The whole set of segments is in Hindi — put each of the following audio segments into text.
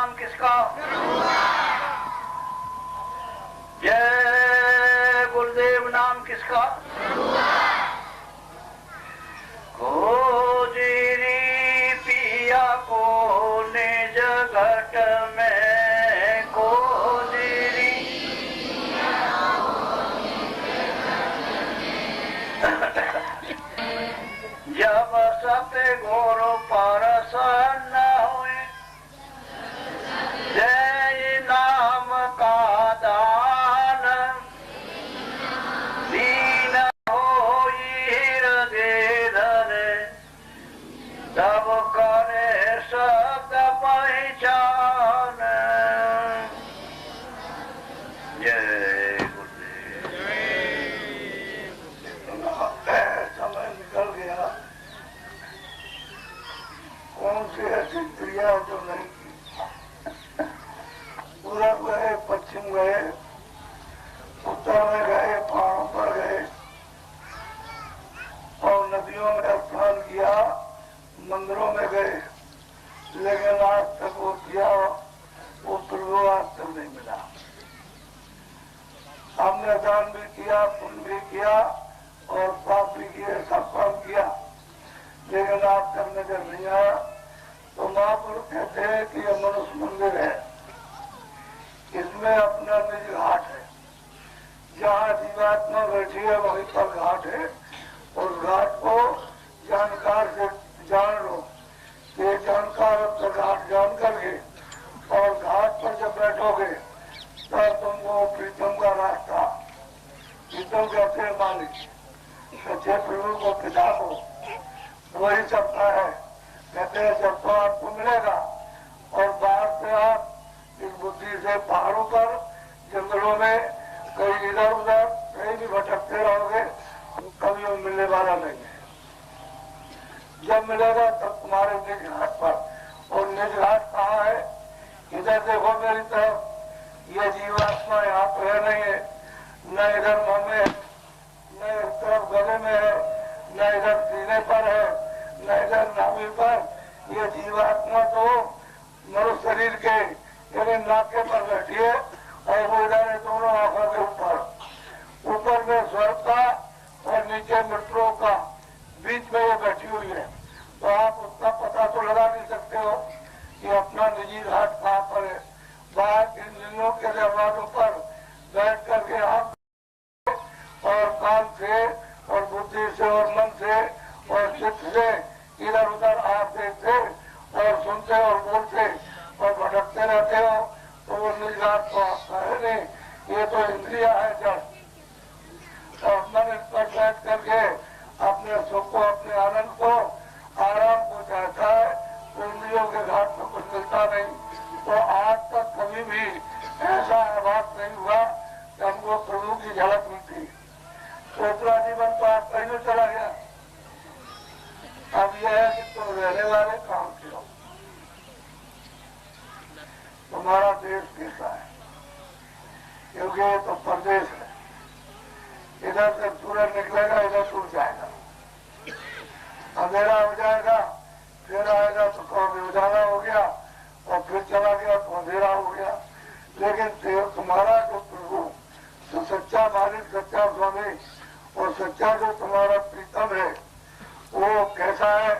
नाम किसका? जय गुरुदेव नाम किसका? खोजीरी पिया को निज घट में, खोजीरी जब सत्य घोर परस न हुए, जय नाम का दान दीन होई हृदय धरे, तब करे शब्द पहचान। जय गुरुदेव। समय निकल गया, कौन सी ऐसी क्रिया जो नहीं की। पूरब गए, पश्चिम गए, उत्तर में गए, पहाड़ों पर गए और नदियों में स्नान किया, मंदिरों में गए, लेकिन आज तक वो किया वो प्रभु आज तक नहीं मिला। हमने दान भी किया, पुण्य भी किया और पाप भी किए, सब काम किया, लेकिन आज तक नजर नहीं आया। तो महापुरुष कहते हैं कि यह मनुष्य मंदिर है, इसमें अपना निज घाट है। जहाँ जीवात्मा बैठी है वहीं पर घाट है, और घाट को जानकार से जान लो। ये जानकार अपना घाट जान करके और घाट पर जब बैठोगे तब तुमको प्रीतम का रास्ता, प्रीतम कहते हैं मालिक, सच्चे प्रभु को, पिता को, वही चलता है। कहते हैं जब तो आपको मिलेगा और बाहर से आप इस बुद्धि से पहाड़ों पर, जंगलों में, कहीं इधर उधर कहीं भी भटकते रहोगे, कभी वो मिलने वाला नहीं है। जब मिलेगा तब तुम्हारे निज घाट पर। और निज घाट कहाँ है? इधर देखो मेरी तरफ, ये जीवात्मा यहाँ तो है नहीं है, न इधर मुंह में, न इस तरफ गले में है, न इधर सीने पर है, न इधर नाभि पर। ये जीवात्मा तो मनुष्य शरीर के यानी नाके पर बैठी है और वो इधर है दोनों आंखों के ऊपर। ऊपर में स्वर्ग का और नीचे मृत्यों का, बीच में ये बैठी हुई है। तो आप उसका पता तो लगा नहीं सकते हो कि अपना निजी घाट कहाँ पर है। बाहर इंद्रियों के दरवाजों पर बैठ करके आप और कान से और बुद्धि से और मन से और चित्त से इधर उधर आप देखते और सुनते और बोलते और भटकते रहते हो, तो वो निज घाट तो आपका है नहीं, ये तो इंद्रिया है जड़। और मन इस पर बैठ करके अपने सुख को, अपने आनंद को, आराम को चाहता है, तो इंद्रियों के घाट में कुछ मिलता नहीं। तो आज तक कभी भी ऐसा आभास नहीं हुआ कि हमको प्रभु की झलक मिलती। दूसरा जीवन तो आप कहीं में चला गया। अब यह है कि तुम रहने वाले काम के हो। तुम्हारा देश कैसा है? क्योंकि ये तो परदेश है, इधर से सूरज निकलेगा, इधर टूट जाएगा, अंधेरा हो जाएगा, फिर आएगा तो कभी उजाला हो गया और फिर चला गया तो अंधेरा हो गया। लेकिन तुम्हारा जो प्रभु, जो सच्चा मालिक, सच्चा स्वामी और सच्चा जो तुम्हारा प्रीतम है, वो कैसा है?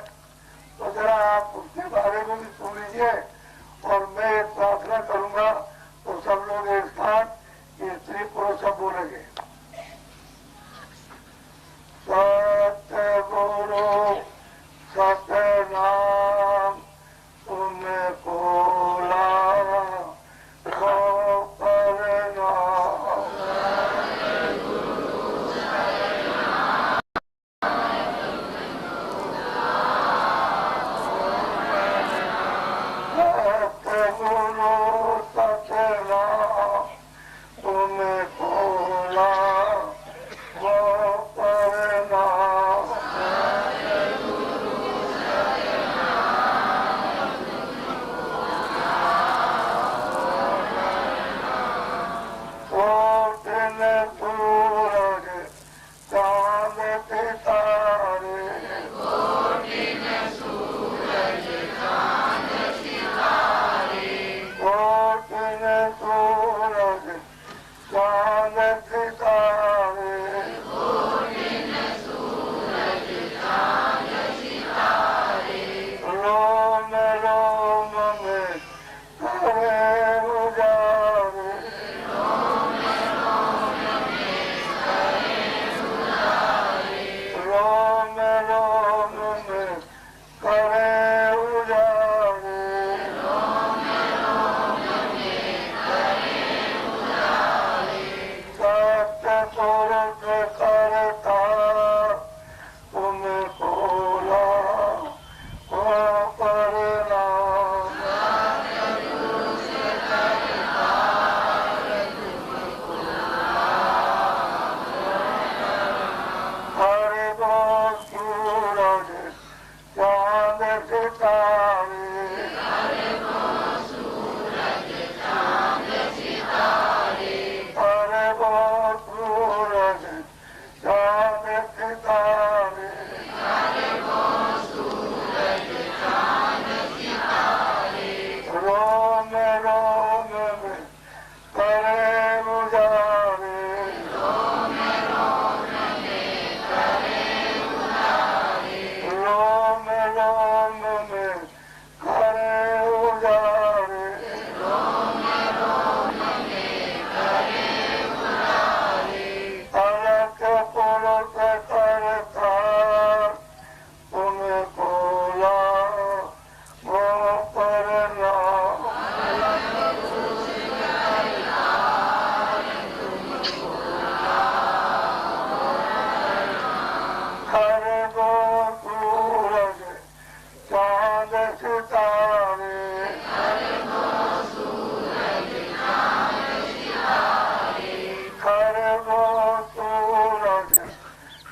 तो जरा आप उसके बारे में भी सुन लीजिए। और मैं एक प्रार्थना करूंगा तो सब लोग एक स्थान, ये स्त्री पुरुष सब बोलेंगे। सत्य गुरु सत्य नाम तुम्हें कोला तुम्हें कोला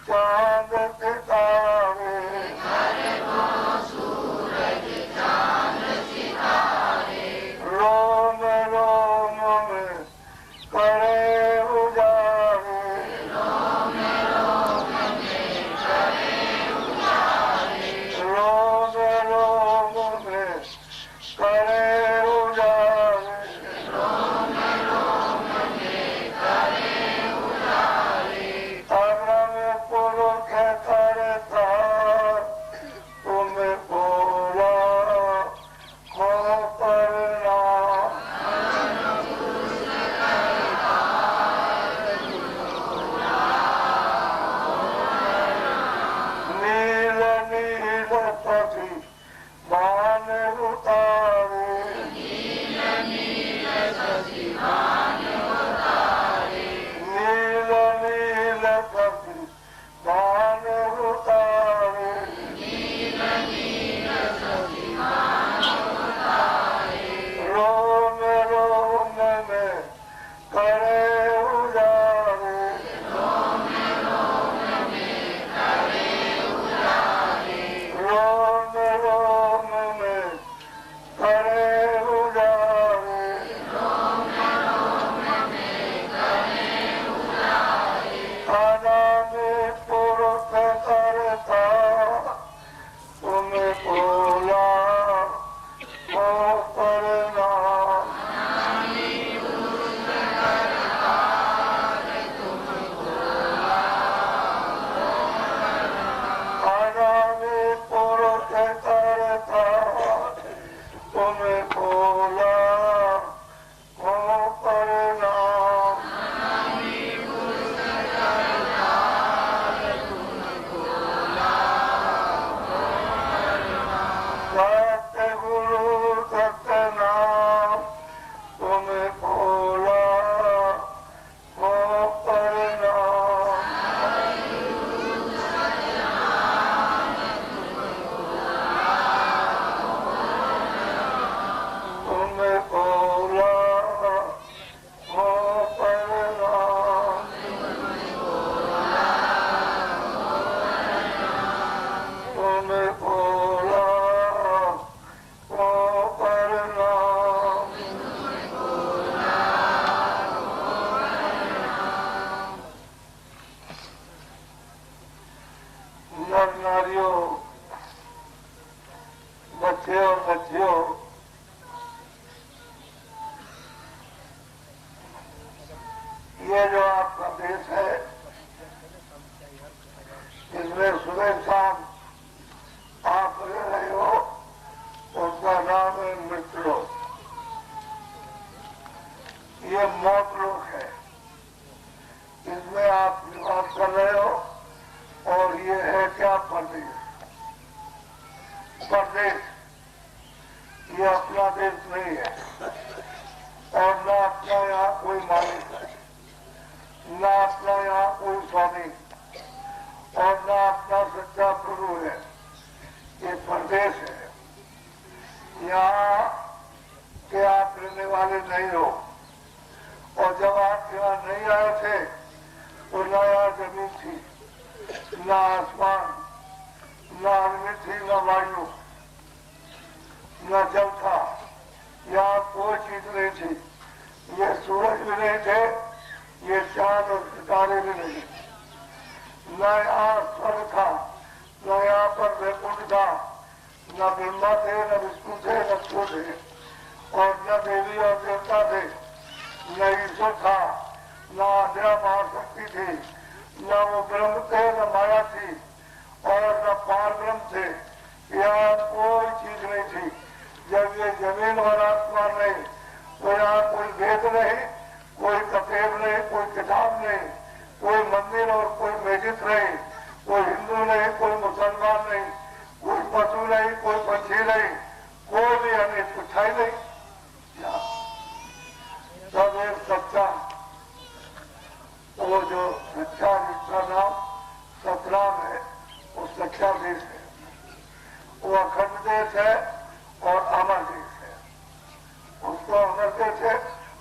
चांद सितारे, रोम रोम में करे उजारे, रोम रोम में करे उजारे, अग्रम पुरुष करता तुम्हें बोला हो परिणाम, नील नील पति मान उतारे, नील नील पति मान उतारे, रोम रोम में करे उजारे, रोम रोम में करे उजारे, आना में पुरुष करता तुम्हें बोला हो परिणाम, आना में पुरुष करता तुम्हें बोला हो परिणाम, सत्य गुरु सत्य नाम तुम्हें बोला हो परिणाम, तुम्हें बोला हो परिणाम, तुम्हें बोला हो परिणाम। नर नारियों, बच्चे और बच्चियों, ये जो आपका देश है, इसमें सुबह शाम आप रह रहे हो, उसका नाम है मृत्युलोक। ये मौत लोक है, इसमें आप निवास कर रहे हो। और ये है क्या? परदेश। परदेश ये अपना देश नहीं है, और न अपना यहाँ कोई मालिक है, न अपना यहाँ कोई स्वामी, और न अपना सच्चा प्रभु है। ये परदेश है, यहाँ के आप रहने वाले नहीं हो। और जब आप यहाँ नहीं आए थे तो न यहाँ जमीन थी, न आसमान, न अग्नि थी, न वायु, न जल था। यहाँ कोई चीज नहीं थी। ये सूरज भी नहीं थे, ये चांद और सितारे भी नहीं। न यहाँ स्वर्ग था, न यहाँ पर वैकुंठ था, न ब्रह्मा थे, न विष्णु थे, न शिव थे, और न देवी और देवता थे, न ईश्वर था, न आद्या महाशक्ति थी, न वो ब्रह्म थे, न माया थी, और न पार ब्रह्म थे। यहाँ कोई चीज नहीं थी। जब ये जमीन और आसमान नहीं, तो यहाँ कोई वेद नहीं, कोई कतेब नहीं, कोई किताब नहीं, कोई मंदिर और कोई मस्जिद नहीं, कोई हिंदू नहीं, कोई मुसलमान नहीं, कोई पशु नहीं, कोई पंछी नहीं, कोई भी हमें कुछ है नहीं। सब एक सच्चा, वो जो सच्चा जिसका नाम सतराम है, वो सच्चा देश है। वो अखंड देश है और अमर देश है। उसको अमर देश है,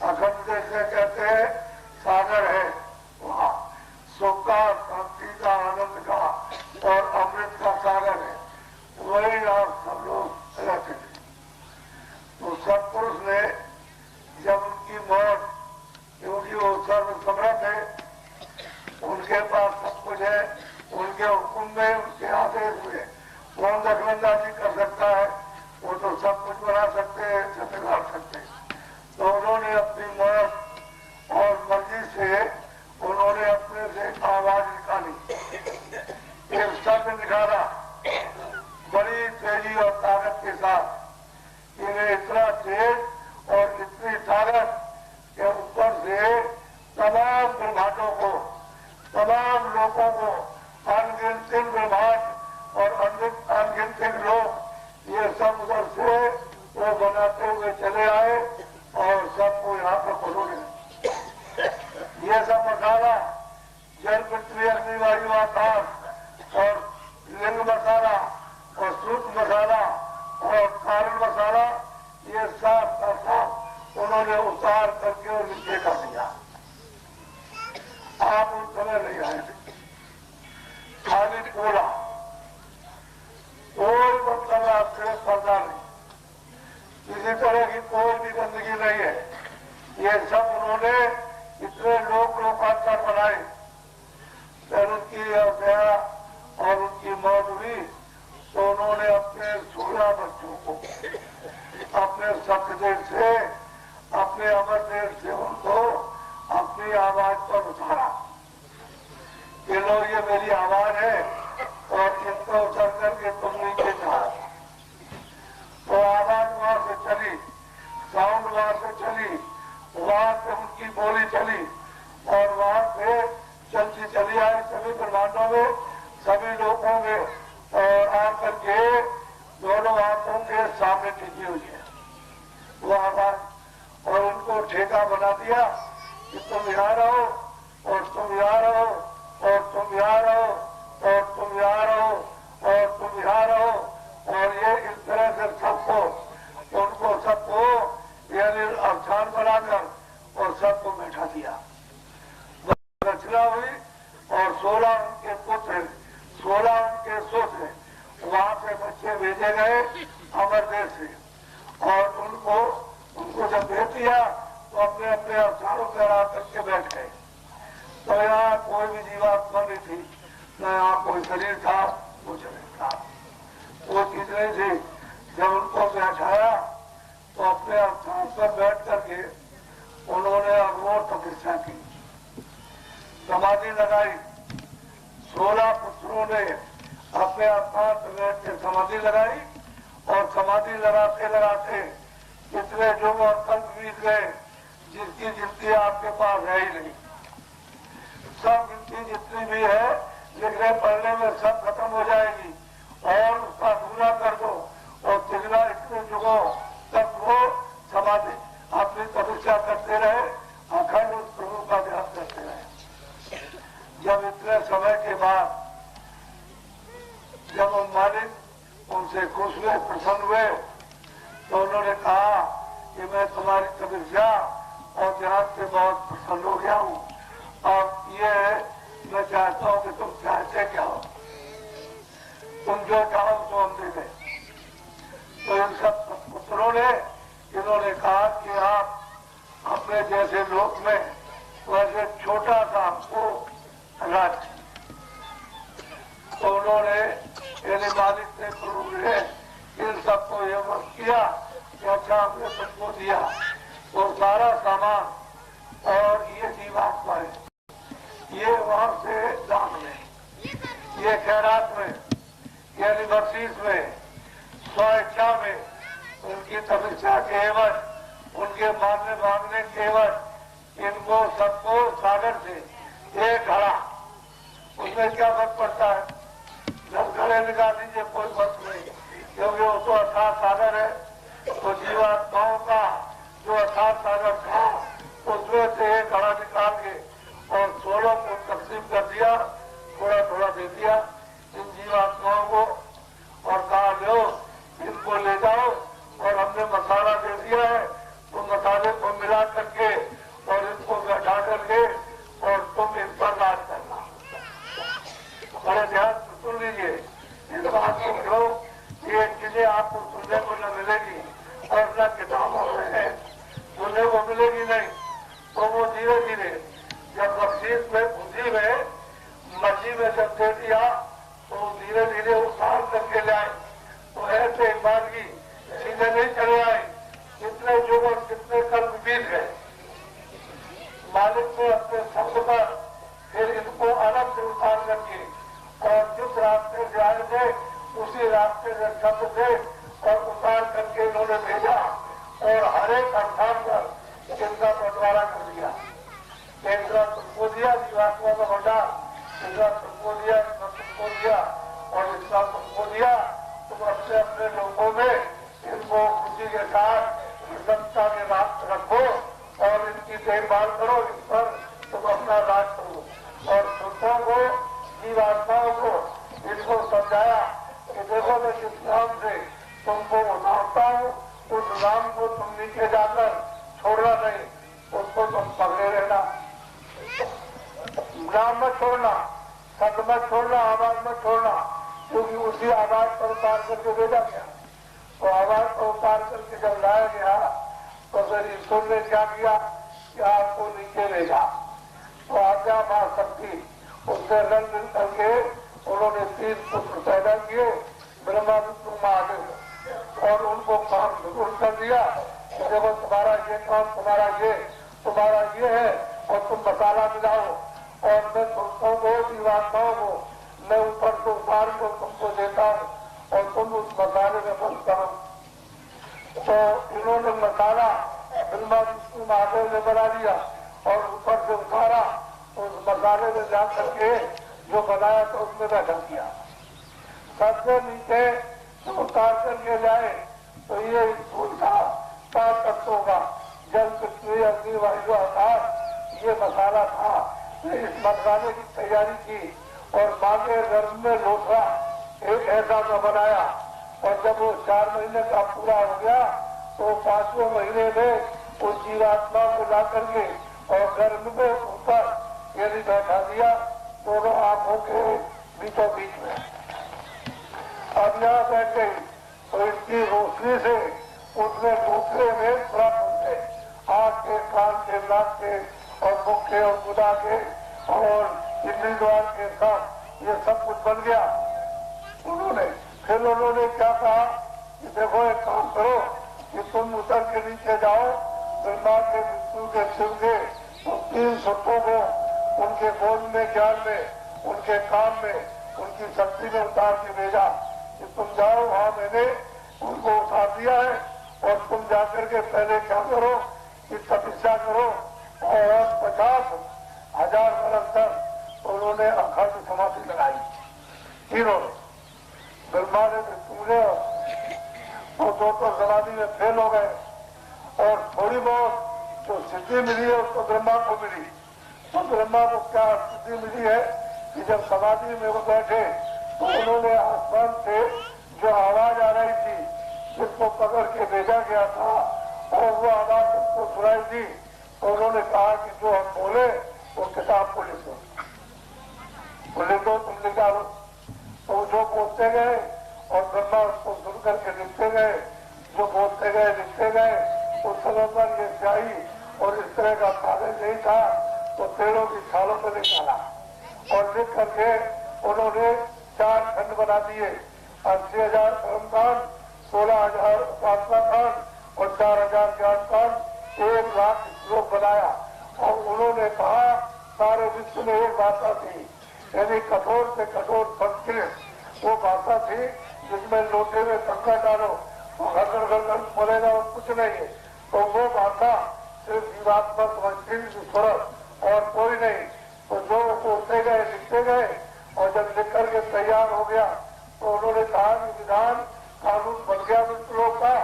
अखंड देश है कहते हैं। सागर है, वहाँ सुख का, शांति का, आनंद उनके हुक्म में, उनके आदेश में कौन दखलंदाजी कर सकता है? वो तो सब कुछ बना सकते हैं, छत डाल सकते हैं। तो उन्होंने अपनी मौत और मर्जी से उन्होंने अपने से आवाज निकाली, एक शब्द निकाला बड़ी तेजी और ताकत के साथ। इन्हें इतना तेज और इतनी ताकत के ऊपर से तमाम ब्रह्मांडों को, तमाम लोगों को, अनगिनत ब्रह्मांड और अनगिनत लोग, ये सब उधर से वो बनाते हुए चले आए और सबको यहाँ पर उन्होंने ये सब मसाला, जल पृथ्वी अग्नि वायु आकाश और लिंग मसाला और सूक्ष्म मसाला और कारण मसाला, ये साफ का साफ उन्होंने उतार करके और नीचे कर दिया। आप उस समय नहीं आए थे, खाली कोला, कोई मतलब आपसे पर्दा नहीं, किसी तरह की कोई भी गंदगी नहीं है। ये सब उन्होंने इतने लोकाचार बनाए। फिर उनकी अवधया और उनकी मौत हुई तो उन्होंने अपने 16 बच्चों को अपने सत्यदेव से, अपने अमरदेव से उनको अपनी आवाज पर उतारा कि लो ये मेरी आवाज है और इसको उतर करके तुम नीचे जाओ। तो आवाज वहां से चली, साउंड वहां से चली, वहां से उनकी बोली चली और वहां से चलती चली आई सभी ब्रह्मांडों में, सभी लोगों में और आकर के दोनों आंखों के सामने टिकी हुई है वो आवाज। और उनको ठेका बना दिया कि तुम यहाँ रहो और तुम यहाँ रहो और तुम यहाँ रहो और तुम यहाँ रहो और तुम यहाँ रहो। और ये इस तरह से सबको, उनको सबको यानी अवसान बनाकर और सबको बैठा दिया। रचना हुई और 16 उनके पुत्र, 16 उनके सुत्र वहां से बच्चे भेजे गए अमरदेव से और उनको जब भेज दिया तो अपने अपने अवसारों पर आकर के बैठ गए। तो यहाँ कोई भी जीवात्मा नहीं थी, न यहाँ कोई शरीर था, कुछ नहीं था, वो चीज नहीं थी। जब उनको बैठाया तो अपने अवसान पर बैठ करके उन्होंने अघोर तपस्या की, समाधि लगाई। 16 पुत्रों ने अपने अवसान पर बैठ के समाधि लगाई और समाधि लगाते लगाते कितने युग और कल्प बीत गए जिसकी गिनती आपके पास है ही नहीं। सब गिनती जितनी भी है लिखने पढ़ने में सब खत्म हो जाएगी और उसका दूना कर दो और तिगना इतने युगों तक वो समाधि अपनी तपस्या करते रहे, अखंड उस प्रभु का ध्यान करते रहे। जब इतने समय के बाद जब उन मालिक उनसे खुश हुए, प्रसन्न हुए तो उन्होंने कहा कि मैं तुम्हारी तपस्या और ध्यान से बहुत प्रसन्न हो गया हूँ। अब ये मैं चाहता हूँ कि तुम चाहते क्या हो, तुम जो चाहो तो हम दे दें। तो इन सब पुत्रों ने इन्होंने कहा कि आप अपने जैसे लोक में वैसे छोटा सा हमको राज्य। तो उन्होंने यानी मालिक ने प्रभु ने इन सबको ये वर्ष किया कि अच्छा हमने तुमको दिया और सारा सामान और ये जीवात्मा है, ये वहां से दान में, ये खैरात में, यानी बख्शीश में, स्वेच्छा में, उनकी तपस्या के एवज, उनके मानने मांगने के एवज इनको सबको सागर से एक घड़ा, उसमें क्या फर्क पड़ता है? 10 घड़े निकाल दीजिए कोई फर्क नहीं, क्योंकि वो तो अथाह सागर है। तो जीवात्माओं का जो अथाह सागर था उसमें से एक घड़ा निकाल के और 16 को तकसीम कर दिया, थोड़ा थोड़ा दे दिया इन जीवात्माओं को और कहा लो इनको ले जाओ और हमने मसाला दे दिया है, तो मसाले को मिला करके और इनको बैठा करके और तुम इन पर राज करना। बड़े ध्यान से सुन लीजिए इस बात को, क्यों ये चीजें आपको सुनने को न मिलेगी और न किताबों में है, सुनने को मिलेगी नहीं। तो वो धीरे धीरे जब बख्शीश में बुद्धि में मछली में जब दे दिया तो धीरे धीरे उतार करके लाए, तो ऐसे मार्गी सीधे नहीं चले आए, कितने युग और कितने कर्म बीत गए। मालिक ने अपने शब्द पर फिर इनको अलग से उतार करके और जिस रास्ते से आए थे उसी रास्ते से शब्द थे और उतार करके इन्होंने भेजा और हर एक स्थान पर इनका बंटवारा कर दिया। एक ग्रह तुमको दिया, जीवात्मा का भंडार, दूसरा तुमको दिया, इसका तुमको दिया और इसका तुमको दिया। तुम अपने अपने लोगों में इनको खुशी के साथ प्रसन्नता के साथ रखो और इनकी देखभाल करो, इस पर तुम अपना राज करो। और सुखों को, जीवात्माओं को इनको समझाया कि देखो मैं जिस नाम से तुमको उतारता हूँ उस नाम को तुम नीचे जाकर छोड़ना नहीं, उसको तुम पकड़े रहना, नाम मत छोड़ना, शब्द मत छोड़ना, आवाज मत छोड़ना, क्योंकि उसी आवाज पर उतार करके भेजा गया। तो आवाज पर उतार करके जब लाया गया तो फिर ईश्वर ने क्या किया कि आपको नीचे भेजा। तो आज्ञा मां शक्ति उससे रंग मिल करके उन्होंने 3 पुत्र पैदा किए, ब्रह्मा विष्णु महादेव, और उनको काम जरूर कर दिया कि देखो तुम्हारा ये काम, तुम्हारा ये है और तुम मसाला मिलाओ और मैं भक्तों को, जीवात्माओं को मैं ऊपर से उतार को तुमको देता हूँ और तुम उस मसाले में बसता हो। तो इन्होंने मसाला ब्रह्मा विष्णु महादेव ने बना दिया और ऊपर से उतारा, उस मसाले में जा करके जो बनाया तो उसमें बैठा दिया। सबसे नीचे उतार करके जाए तो ये स्थूल था 5 तत्वों का, जल, पृथ्वी, अग्नि, वायु, आकाश, ये मसाला था। इस मसाले की तैयारी की और मांगे गर्भ में लोटा एक ऐसा का बनाया और जब वो 4 महीने का पूरा हो गया तो 5वें महीने में उस जीवात्मा को ला करके और गर्भ में ऊपर यदि बैठा दिया दोनों आंखों के बीचों बीच में। अब यहाँ बैठ गई तो इसकी रोशनी से उसमें दूसरे में प्राप्त थे, आँख के, कान के, नाक के और मुख के और गुदा के और इंद्री द्वार के साथ ये सब कुछ बन गया। फिर उन्होंने क्या कहा कि देखो एक काम करो कि तुम उतर के नीचे जाओ, ब्रह्मा के, विष्णु के, शिव के 3 सुखों को उनके बोध में, ज्ञान में, उनके काम में, उनकी शक्ति में उतार के भेजा कि तुम जाओ, वहां मैंने उनको उतार दिया है और तुम जाकर के पहले क्या करो कि तपस्या करो और 50,000 वर्ष तक उन्होंने अखंड समाधि लगाई। तीनों ब्रह्मा ने, विष्णु ने, वो तो समाधि में फेल हो गए और थोड़ी बहुत जो सिद्धि मिली है उसको ब्रह्मा को मिली। तो ब्रह्मा को क्या सिद्धि मिली है कि जब समाधि में वो बैठे तो उन्होंने आसमान से जो आवाज आ रही थी जिसको पकड़ के भेजा गया था और वो आवाज उसको सुनाई दी, तो उन्होंने कहा कि जो हम बोले वो किताब को लिखो, बोले तो तुम लिखा लो। तो जो बोलते गए और ब्रह्मा उसको सुन करके लिखते गए, जो बोलते गए लिखते गए। उस समय पर ये स्याही और इस तरह का कागज नहीं था तो पेड़ों की छालों पर निकाला और लिख करके उन्होंने 4 खंड बना दिए, 80,000 कर्मकांड, 16,000 उपासना कांड और 4,000 ज्ञान कांड, 1 लाख श्लोक बनाया। और उन्होंने कहा सारे विश्व में एक भाषा थी, यानी कठोर से कठोर संस्कृत वो भाषा थी जिसमें लोटे में शंकर डालो तो घर बोलेगा और कुछ नहीं है। तो वो भाषा सिर्फ जीवात्मा समझती ईश्वर और कोई नहीं। तो जो बोलते गए लिखते गए और जब लिख करके तैयार हो गया तो उन्होंने कहा कि विधान कानून बन गया विश्व लोक का,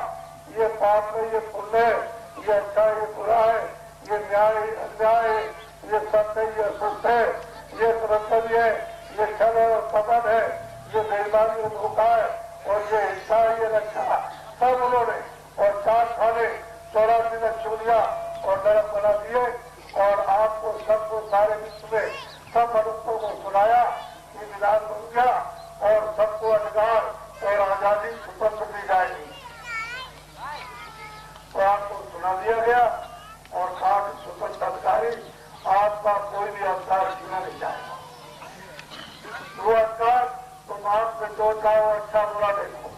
ये पाप है, ये पुण्य है, ये अच्छा है, ये बुरा है, ये न्याय अन्याय है, ये सत्य है, ये असत्य है, ये कर्तव्य है, ये छल है और कपट है, ये बेईमानी और धोखा है और ये हिंसा है, ये रक्षा, सब उन्होंने और 4 खाने 84 लक्ष्मणिया और नरक बना दिए और आपको सबको सारे विश्व में सब मनुष्यों को सुनाया कि विधान बन गया और सबको अधिकार और आजादी स्वतंत्र दी जाएगी। तो आपको सुना दिया गया और कहा कि स्वतंत्र अधिकारी आपका कोई भी अधिकार छीना नहीं जाएगा। अधिकार तुम आंख से जो चाहो अच्छा बुरा देखो,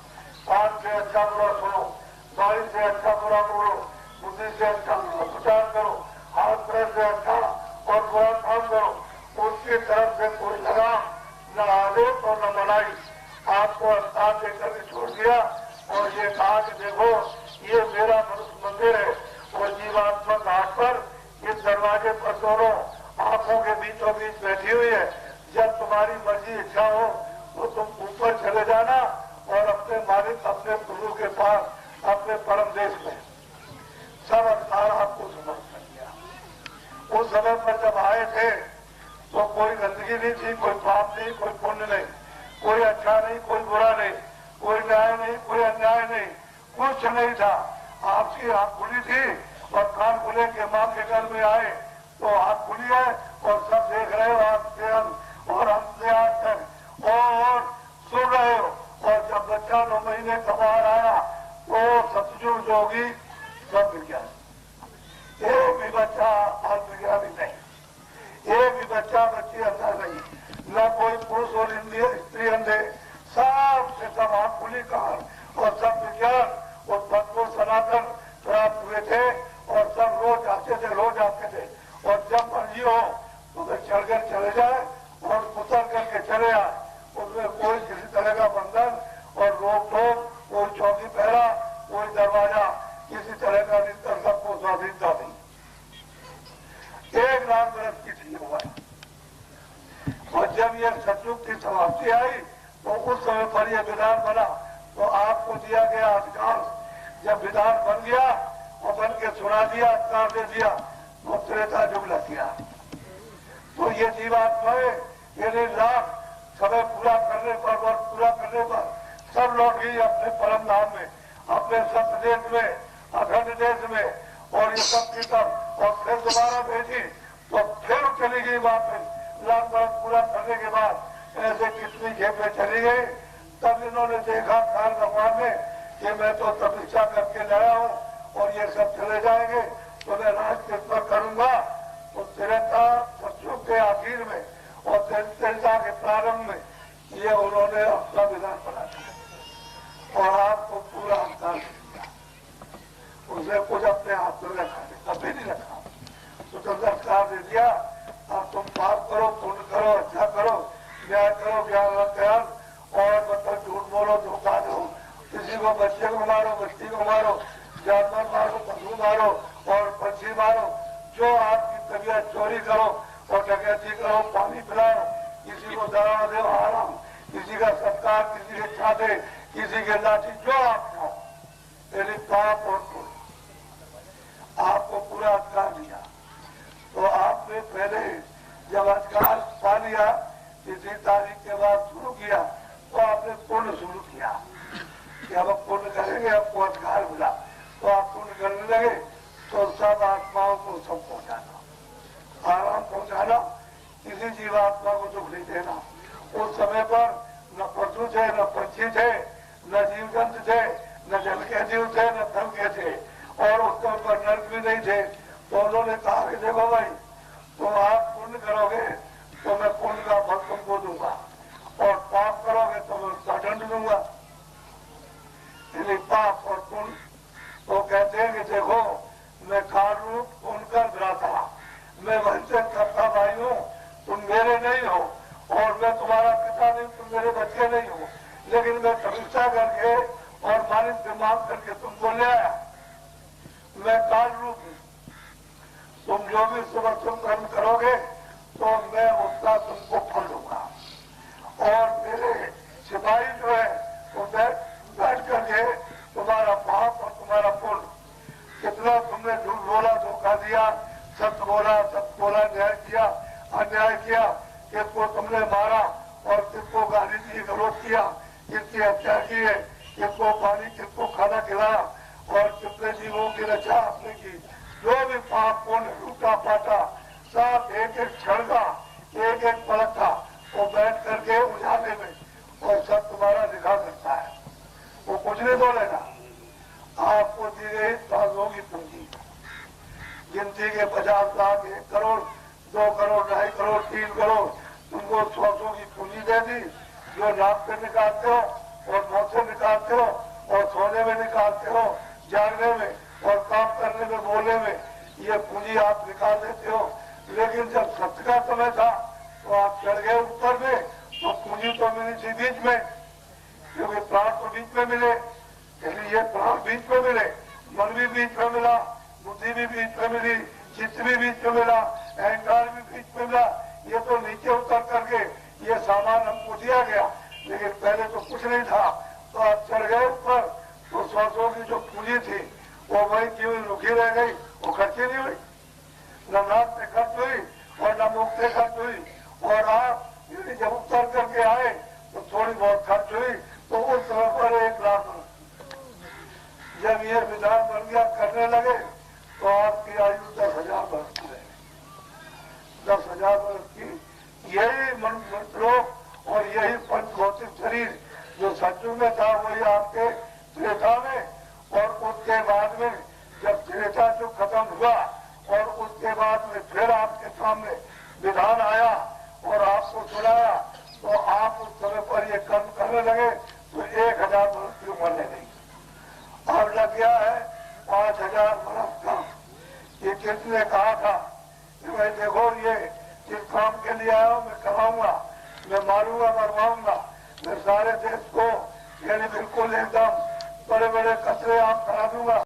कान से अच्छा बुरा सुनो, गाड़ी से अच्छा बुरा बोलो, बुद्धि से अच्छा विचार करो, हाथ पैर से अच्छा और बुरा काम करो। उसकी तरफ से कोई लगाम न आदेश और न मनाई, आपको अधिकार देकर के छोड़ दिया और ये कहा कि देखो ये मेरा मनुष्य मंदिर है और जीवात्मा घाट पर इस दरवाजे पर दोनों आंखों के बीचों बीच बैठी हुई है। जब तुम्हारी मर्जी इच्छा हो तो तुम ऊपर चले जाना और अपने मालिक अपने गुरु के पास अपने परम देश में सब अधिकार आपको समर्पित कर दिया। उस समय पर जब आए थे तो कोई गंदगी नहीं थी, कोई पाप नहीं, कोई पुण्य नहीं, कोई अच्छा नहीं, कोई बुरा नहीं, कोई न्याय नहीं, कोई अन्याय नहीं, कुछ नहीं था। आपकी आंख खुली थी और कान खुले के मां के घर में आए तो आंख खुली है और सब देख रहे हो आप से और हमसे आज तक और सुन रहे हो। और जब बच्चा 9 महीने का बाहर आया तो सतयुग जोगी सब विज्ञान, एक भी बच्चा अल्पज्ञानी नहीं, एक भी बच्चा बच्ची अंधा नहीं, न कोई पुरुष और स्त्री अंधे, सब से सब आंख खुली कान और सब विज्ञान और तत्व सनातन प्राप्त हुए थे और सब रोज आते थे, रोज आते थे। और जब मर्जी हो तो वे चढ़कर चले जाए और उतर करके चले आए, उसमें कोई किसी तरह का बंधन और रोक टोक, कोई चौकी पहरा, कोई दरवाजा किसी तरह का नहीं, कर सबको स्वाधीनता दी। 1 लाख बरस की थी हुआ और जब यह सतयुग की समाप्ति आई तो उस समय पर यह विधान बना तो आपको दिया गया अधिकार जब विधान बन गया और बन के सुना दिया, अधिकार दे दिया तो त्रेता युग लग गया। तो ये जीवात्माएं ये लाख समय पूरा करने पर, वर्ष पूरा करने पर सब लौट गई अपने परम धाम में, अपने सत्य देश में, अखंड देश में। और ये सब की तब और फिर दोबारा भेजी तो फिर चली गई वापस। लाख वर्ष पूरा करने के बाद ऐसे कितनी खेपें चली गई। तब इन्होंने देखा काल भगवान ने कि मैं तो तपस्या करके लाया हूँ और ये सब चले जाएंगे तो मैं राज किस पर करूंगा। तो त्रेता सतयुग के आखिर में और त्रेता के प्रारंभ में ये उन्होंने अपना विधान बना दिया और आपको पूरा अधिकार दिया। उसने कुछ अपने हाथ में रखा नहीं, कभी नहीं रखा, स्वतंत्र अधिकार दे दिया। अब तुम पाप करो, पुण्य करो, अच्छा करो, न्याय करो, ज्ञान ज्ञान और मतलब झूठ बोलो, धोखा दो, किसी को बच्चे को मारो, बच्ची को मारो, जानवर मारो, पशु मारो और पक्षी मारो, जो आपकी तबीयत, चोरी करो और डकैती करो, पानी पिलाओ, किसी को दवा दे आराम, किसी का सत्कार, किसी के छाते, किसी के लाठी, जो आप खाओ, यदि पाप और पुण्य आपको पूरा अधिकार दिया। तो आपने पहले जब अधिकार पा लिया, किसी तारीख के बाद शुरू किया तो आपने पुण्य शुरू किया कि अब पुण्य करेंगे, आपको अधिकार मिला तो आप पुण्य करने लगे। तो सब आत्माओं को सब पहुंचाना, आराम पहुंचाना, किसी जीवात्मा को दुख नहीं देना। उस समय पर न पशु थे, न पक्षी थे, न जीव जंतु थे, न जल के जीव थे, न थल के थे और उसके ऊपर नर्क भी नहीं थे। तो उन्होंने कहा कि देखो भाई, तुम आप पुण्य करोगे तो मैं पुण्य का फल तुमको दूंगा और पाप करोगे तो मैं उसका दंड दूंगा। पाप और पुण्य तो कहते हैं कि देखो मैं काल रूप उनका भ्राता, मैं वंचन करता भाई हूँ, तुम मेरे नहीं हो और मैं तुम्हारा पिता नहीं, तुम मेरे बच्चे नहीं हो, लेकिन मैं तपस्या करके और मालिक दिमाग करके तुमको ले आया। मैं काल रूप हूँ, तुम जो भी सुबह तुम कर्म करोगे तो मैं उसका तुमको फल दूंगा। और मेरे सिपाही जो है वो बैठ करके तुम्हारा पाप और तुम्हारा पुण्य, कितना तुमने झूठ बोला, धोखा दिया, सत्य बोला, न्याय किया, अन्याय किया, किसको तुमने मारा और किसको गाली दी, गलत किया, किसकी हत्या की है, किसको पानी, किसको खाना खिलाया और कितने जीवों की रक्षा आपने की। जो भी पाप पुण्य लूटा पाटा सब एक एक क्षण का, एक एक पलक का वो बैठ करके उजाले में और सब तुम्हारा लिखा करता है। वो कुछ नहीं बोलेगा। आपको दी गई सांसों की पूंजी, गिनती के 50 लाख, 1 करोड़, 2 करोड़, 2.5 करोड़, 3 करोड़, तुमको 100 की पूंजी दे दी काम पे निकालते हो और मौत से निकालते हो और सोने में निकालते हो, जागने में और काम करने में, बोलने में, ये पूंजी आप निकाल देते हो। लेकिन जब सत्य का समय था तो आप चढ़ गए ऊपर में, तो पूंजी तो मिली थी बीच में, क्योंकि प्राण तो बीच में मिले, इसलिए प्राण बीच में मिले, मन भी बीच में मिला, बुद्धि भी बीच में मिली, चित्त भी बीच में मिला, अहंकार भी बीच में मिला। ये तो नीचे उतर करके ये सामान हमको दिया गया, लेकिन पहले तो कुछ नहीं था। तो आप चढ़ गए ऊपर, तो सौ की जो पूंजी थी वो वही की हुई रुकी रह गई, वो खर्ची नहीं हुई, न नाक से खर्च हुई और न मुख से खर्च हुई। और आप जब उतर करके आए तो थोड़ी बहुत खर्च हुई, तो उस समय पर 1 लाख। जब ये विधान बन गया करने लगे तो आपकी आयु 10,000 वर्ष की रही, 10,000 वर्ष की। यही मनुष्य लोक और यही पंच भौतिक शरीर जो सत्युग में था वही आपके त्रेता में, और उसके बाद में जब त्रेता जो खत्म हुआ और उसके बाद में फिर आपके सामने विधान आया और आपको सुनाया, तो आप उस समय पर ये कर्म करने लगे तो 1,000 वर्ष की उम्र ले गई। अब लग गया है 5,000 वर्ष का। ये किसने कहा था कि भाई देखो ये जिस काम के लिए आया हूँ मैं कराऊंगा, मैं मारूंगा, मरवाऊंगा, मैं सारे देश को यानी बिल्कुल एकदम बड़े बड़े कचरे आप करा दूंगा।